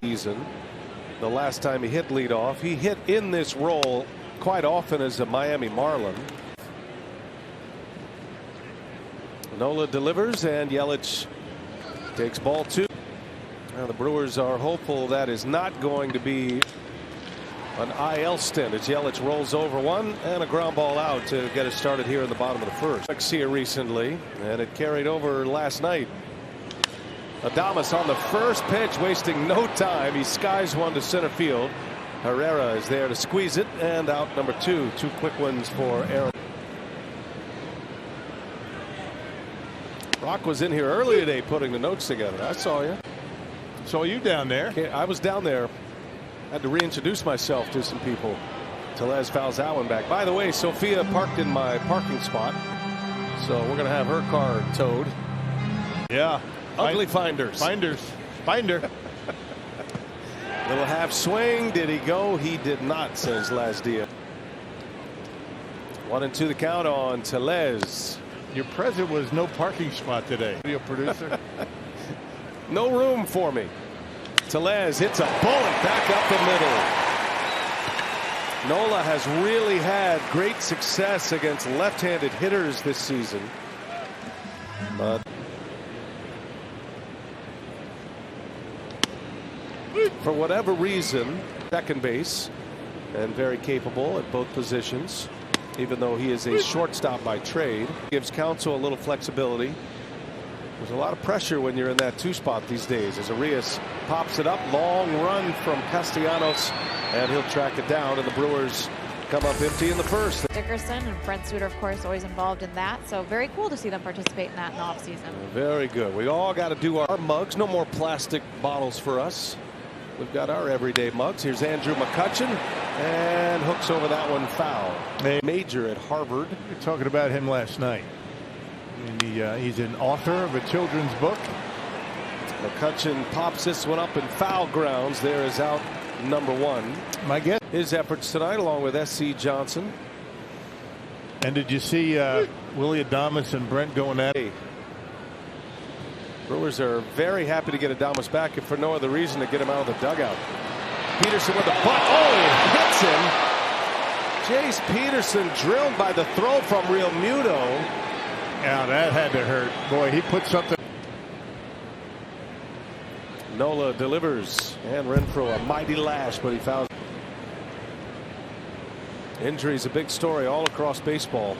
season. The last time he hit leadoff, he hit in this role quite often as a Miami Marlin. Nola delivers and Yelich takes ball 2. Now the Brewers are hopeful that is not going to be an IL stint as Yelich rolls over one and a ground ball out to get us started here in the bottom of the first. Garcia recently, and it carried over last night. Adames on the first pitch, wasting no time. He skies one to center field. Herrera is there to squeeze it, and out number 2. 2 quick ones for Aaron. Rock was in here early today putting the notes together. I saw you. Saw you down there. Okay, I was down there. Had to reintroduce myself to some people. Tellez fouls that one back. By the way, Sophia parked in my parking spot, so we're going to have her car towed. Yeah. Ugly finders. Finder. Little half swing. Did he go? He did not, says Lasdia. 1-2 the count on Tellez. Your present was no parking spot today. Video producer. No room for me. Tellez hits a bullet back up the middle. Nola has really had great success against left-handed hitters this season. But for whatever reason, second base, and very capable at both positions, even though he is a shortstop by trade. Gives Counsell a little flexibility. There's a lot of pressure when you're in that 2 spot these days as Arias pops it up. Long run from Castellanos, and he'll track it down, and the Brewers come up empty in the first. Dickerson and Brent Suter, of course, always involved in that. So very cool to see them participate in that in the offseason. Very good. We all got to do our mugs. No more plastic bottles for us. We've got our everyday mugs. Here's Andrew McCutchen, and hooks over that one foul. Major at Harvard. We were talking about him last night. And he's an author of a children's book. McCutchen pops this one up in foul grounds. There is out number 1. My guess. His efforts tonight, along with S.C. Johnson. And did you see Willy Adames and Brent going at it? Brewers are very happy to get Adames back, if for no other reason to get him out of the dugout. Peterson with the butt. Oh, hits him. Jace Peterson drilled by the throw from Real Muto. Yeah, that had to hurt. Boy, he put something. Nola delivers, and Renfroe a mighty lash, but he fouls. Injuries a big story all across baseball.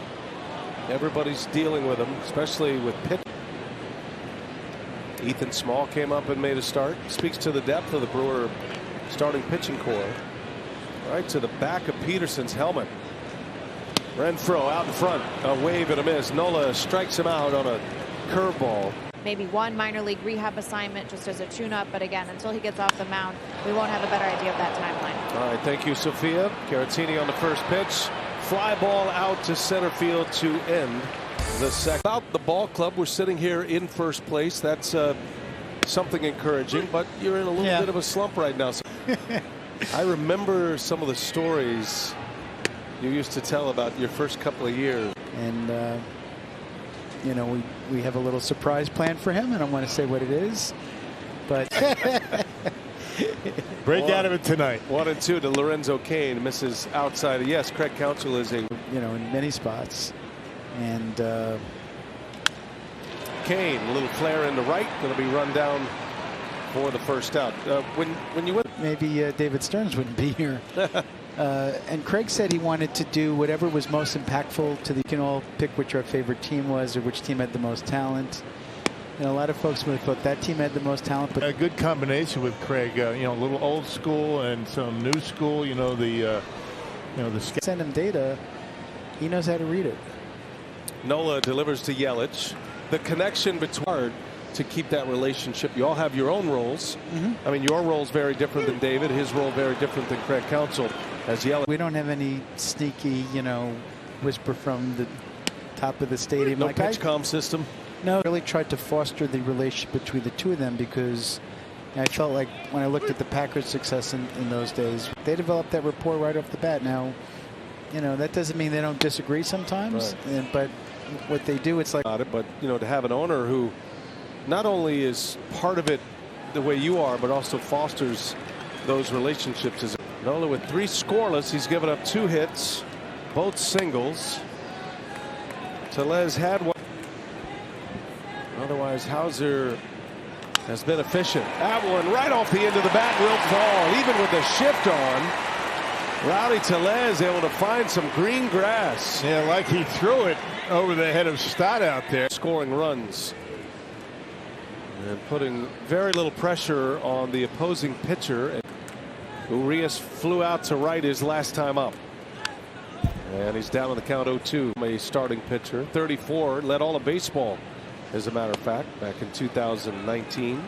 Everybody's dealing with them, especially with pitch. Ethan Small came up and made a start. Speaks to the depth of the Brewer starting pitching core. Right to the back of Peterson's helmet. Renfroe out in front, a wave and a miss. Nola strikes him out on a curveball. Maybe one minor league rehab assignment just as a tune-up, but again, until he gets off the mound, we won't have a better idea of that timeline. All right, thank you, Sophia. Caratini on the first pitch. Fly ball out to center field to end the second. About the ball club, we're sitting here in first place. That's something encouraging, but you're in a little bit of a slump right now. So I remember some of the stories you used to tell about your first couple of years. And you know, we have a little surprise plan for him. I don't want to say what it is, but break out of it tonight. 1-2 to Lorenzo Cain, misses outside. Yes, Craig Counsell is in many spots, and Cain, a little flare in the right, going to be run down for the first out. When you went, maybe David Stearns wouldn't be here. And Craig said he wanted to do whatever was most impactful to the. You can all pick which our favorite team was or which team had the most talent. And a lot of folks would have thought that team had the most talent. But a good combination with Craig. A little old school and some new school. The send him data. He knows how to read it. Nola delivers to Yelich. The connection between hard to keep that relationship. You all have your own roles. I mean, your role is very different than David. His role very different than Craig Counsell. As Yelich, we don't have any sneaky, whisper from the top of the stadium. No pitch comm system. No, I really tried to foster the relationship between the two of them because I felt like when I looked at the Packers' success in those days, they developed that rapport right off the bat. Now, that doesn't mean they don't disagree sometimes, right. But what they do, it's like. But to have an owner who not only is part of it the way you are, but also fosters those relationships. Nola with 3 scoreless. He's given up 2 hits, both singles. Tellez had one. Otherwise, Hauser has been efficient. That one right off the end of the bat will fall. Even with the shift on, Rowdy Tellez able to find some green grass. Yeah, like he threw it over the head of Stott out there. Scoring runs and putting very little pressure on the opposing pitcher. Urias flew out to right his last time up. And he's down on the count 0-2. A starting pitcher, 34, led all of baseball, as a matter of fact, back in 2019.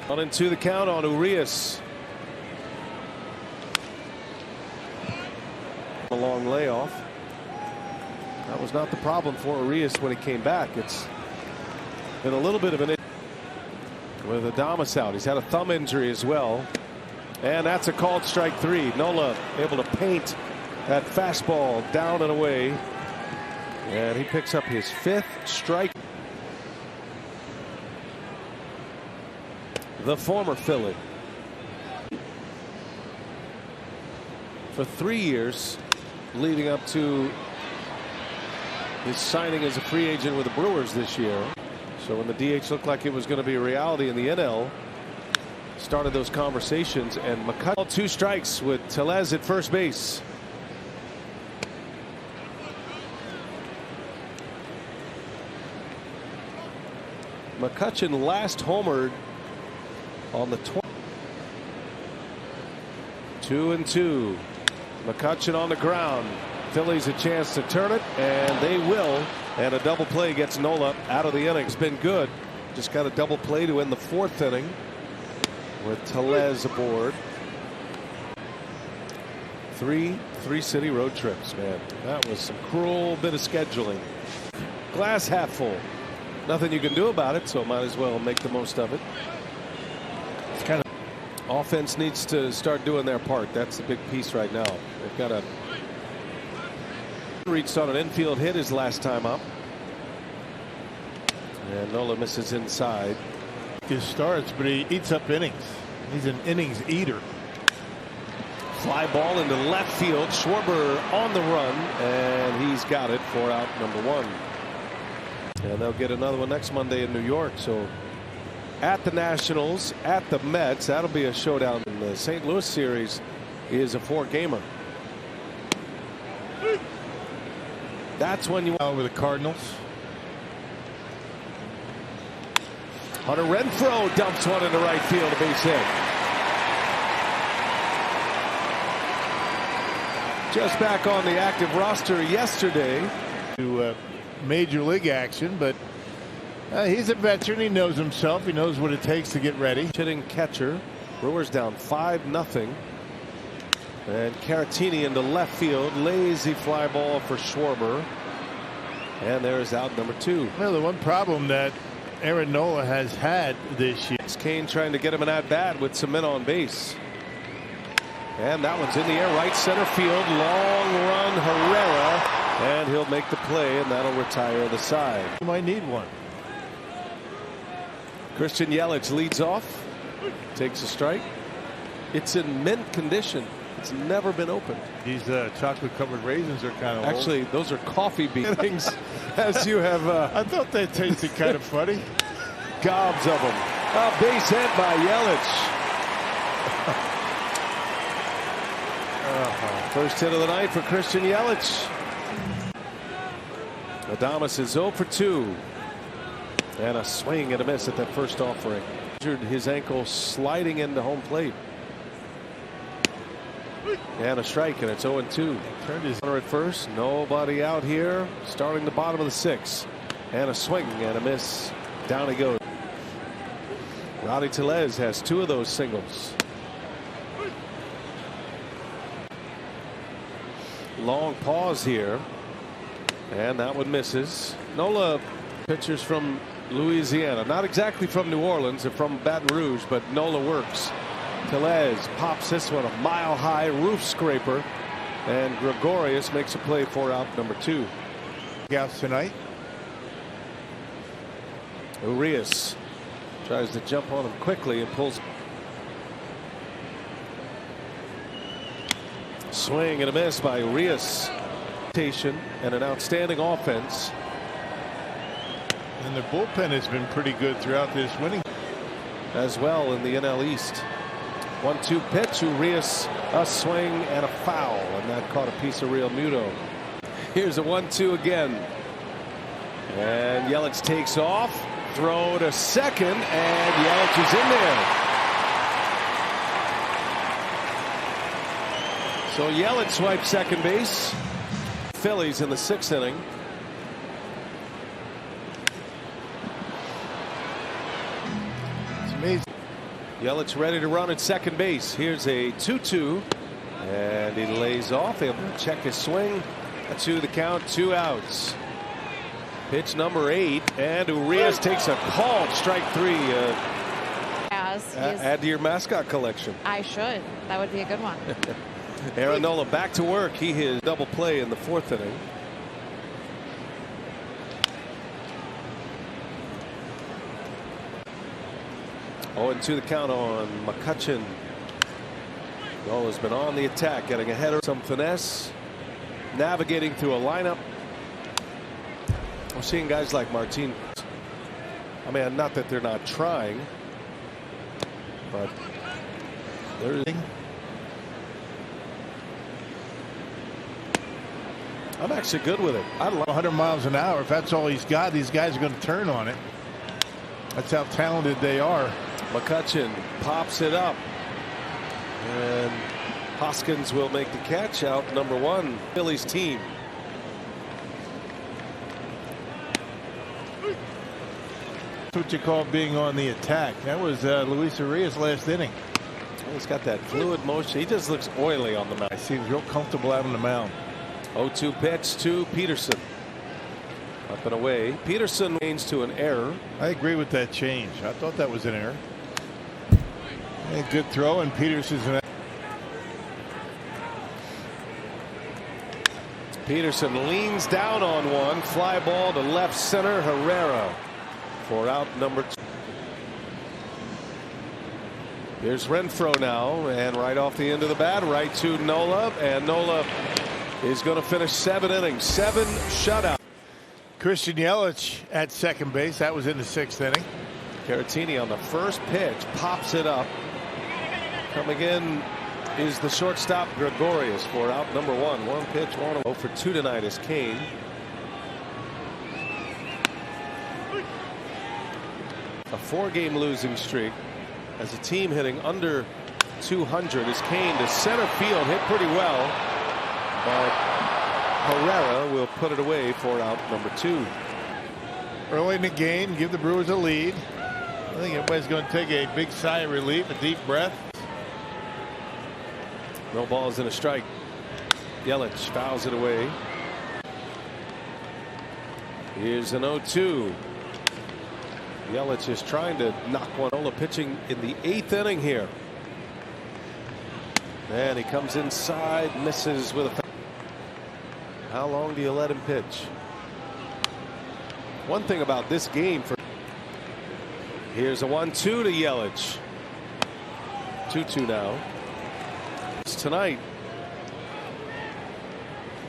1-2 the count on Urias. A long layoff. That was not the problem for Urias when he came back. It's been a little bit of an with Adames out. He's had a thumb injury as well. And that's a called strike 3. Nola able to paint that fastball down and away. And he picks up his 5th strike. The former Philly. For 3 years leading up to his signing as a free agent with the Brewers this year. So when the DH looked like it was going to be a reality in the NL, started those conversations, and McCutchen 2 strikes with Tellez at first base. McCutchen last homered on the 2-2. McCutchen on the ground. Phillies a chance to turn it, and they will. And a double play gets Nola out of the inning. It's been good. Just got a double play to end the 4th inning with Tellez aboard. 3 city road trips, man. That was some cruel bit of scheduling. Glass half full. Nothing you can do about it, so might as well make the most of it. It's kind of offense needs to start doing their part. That's the big piece right now. They've got a reached on an infield hit his last time up. And Nola misses inside. He starts, but he eats up innings. He's an innings eater. Fly ball into left field. Schwarber on the run, and he's got it for out number 1. And they'll get another one next Monday in New York. So at the Nationals, at the Mets, that'll be a showdown. And the St. Louis series is a 4-gamer. That's when you Over the Cardinals. Hunter Renfroe dumps one into right field, a base hit. Just back on the active roster yesterday. To major league action, but he's a veteran. He knows himself. He knows what it takes to get ready. Hitting catcher. Brewers down 5-0. And Caratini into left field. Lazy fly ball for Schwarber. And there's out number 2. Well, the one problem that Aaron Nola has had this year. It's Kane trying to get him an at-bat with some men on base. And that one's in the air, right center field. Long run, Herrera. And he'll make the play, and that'll retire the side. He might need one. Christian Yelich leads off. Takes a strike. It's in mint condition. It's never been opened. These chocolate covered raisins are kind of actually old. Those are coffee beans. As you have I thought they tasted kind of funny. Gobs of them. A base hit by Yelich. First hit of the night for Christian Yelich. Adames is 0 for 2. And a swing and a miss at that first offering. Injured his ankle sliding into home plate. And a strike, and it's 0-2. Turned his runner at first. Nobody out here. Starting the bottom of the 6th. And a swing and a miss. Down he goes. Rowdy Tellez has 2 of those singles. Long pause here. And that one misses. Nola pitchers from Louisiana. Not exactly from New Orleans. They're from Baton Rouge, but Nola works. Tellez pops this one, a mile-high roof scraper, and Gregorius makes a play for out number 2. Outs tonight. Urias Tries to jump on him quickly and pulls. Swing and a miss by Urias. And an outstanding offense. And the bullpen has been pretty good throughout this winning As well in the NL East. 1-2 pitch. Urias, a swing and a foul, and that caught a piece of Real Muto. Here's a 1-2 again. And Yelich takes off. Throw to second, and Yelich is in there. So Yelich swipes second base. Phillies in the 6th inning. It's amazing. Yelich ready to run at second base. Here's a 2-2, and he lays off. Able to check his swing. To the count, 2 outs. Pitch number 8, and Urias takes a called strike 3. Add to your mascot collection. I should. That would be a good one. Aaron Nola back to work. He hit double play in the 4th inning. Oh, and to the count on McCutchen. Nola's been on the attack, getting ahead of some finesse, navigating through a lineup. We're seeing guys like Martin. I mean, not that they're not trying, but they're. I'm actually good with it. I love 100 miles an hour. If that's all he's got, these guys are going to turn on it. That's how talented they are. McCutchen pops it up, and Hoskins will make the catch. Out number 1, Phillies team. That's what you call being on the attack. That was Luis Urias last inning. He's got that fluid motion. He just looks oily on the mound. He seems real comfortable out on the mound. 0-2 pitch to Peterson. Up and away. Peterson change to an error. I agree with that change. I thought that was an error. A good throw, and Peterson's an. Peterson leans down on one. Fly ball to left center. Herrera for out number 2. Here's Renfroe now, and right off the end of the bat, right to Nola, and Nola is going to finish 7 innings, 7 shutout. Christian Yelich at second base. That was in the 6th inning. Caratini on the first pitch pops it up. Coming in is the shortstop Gregorius for out number 1. 1 pitch, 1 for 2 tonight is Kane. A 4-game losing streak as a team hitting under 200 is Kane to center field, hit pretty well, but Herrera will put it away for out number 2. Early in the game, give the Brewers a lead. I think everybody's going to take a big sigh of relief, a deep breath. No balls and a strike. Yelich fouls it away. Here's an 0-2. Yelich is trying to knock one. Nola pitching in the 8th inning here. And he comes inside, misses with a. How long do you let him pitch? One thing about this game for. Here's a 1-2 to Yelich. 2-2 now. It's tonight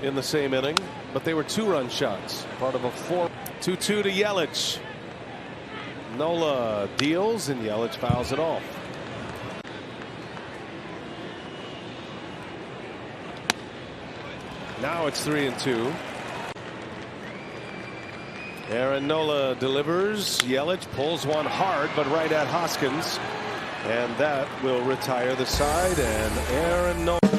in the same inning, but they were 2-run shots. Part of a 4-2-2 to Yelich. Nola deals, and Yelich fouls it off. Now it's 3-2. Aaron Nola delivers. Yelich pulls one hard, but right at Hoskins, and that will retire the side. And Aaron Nola.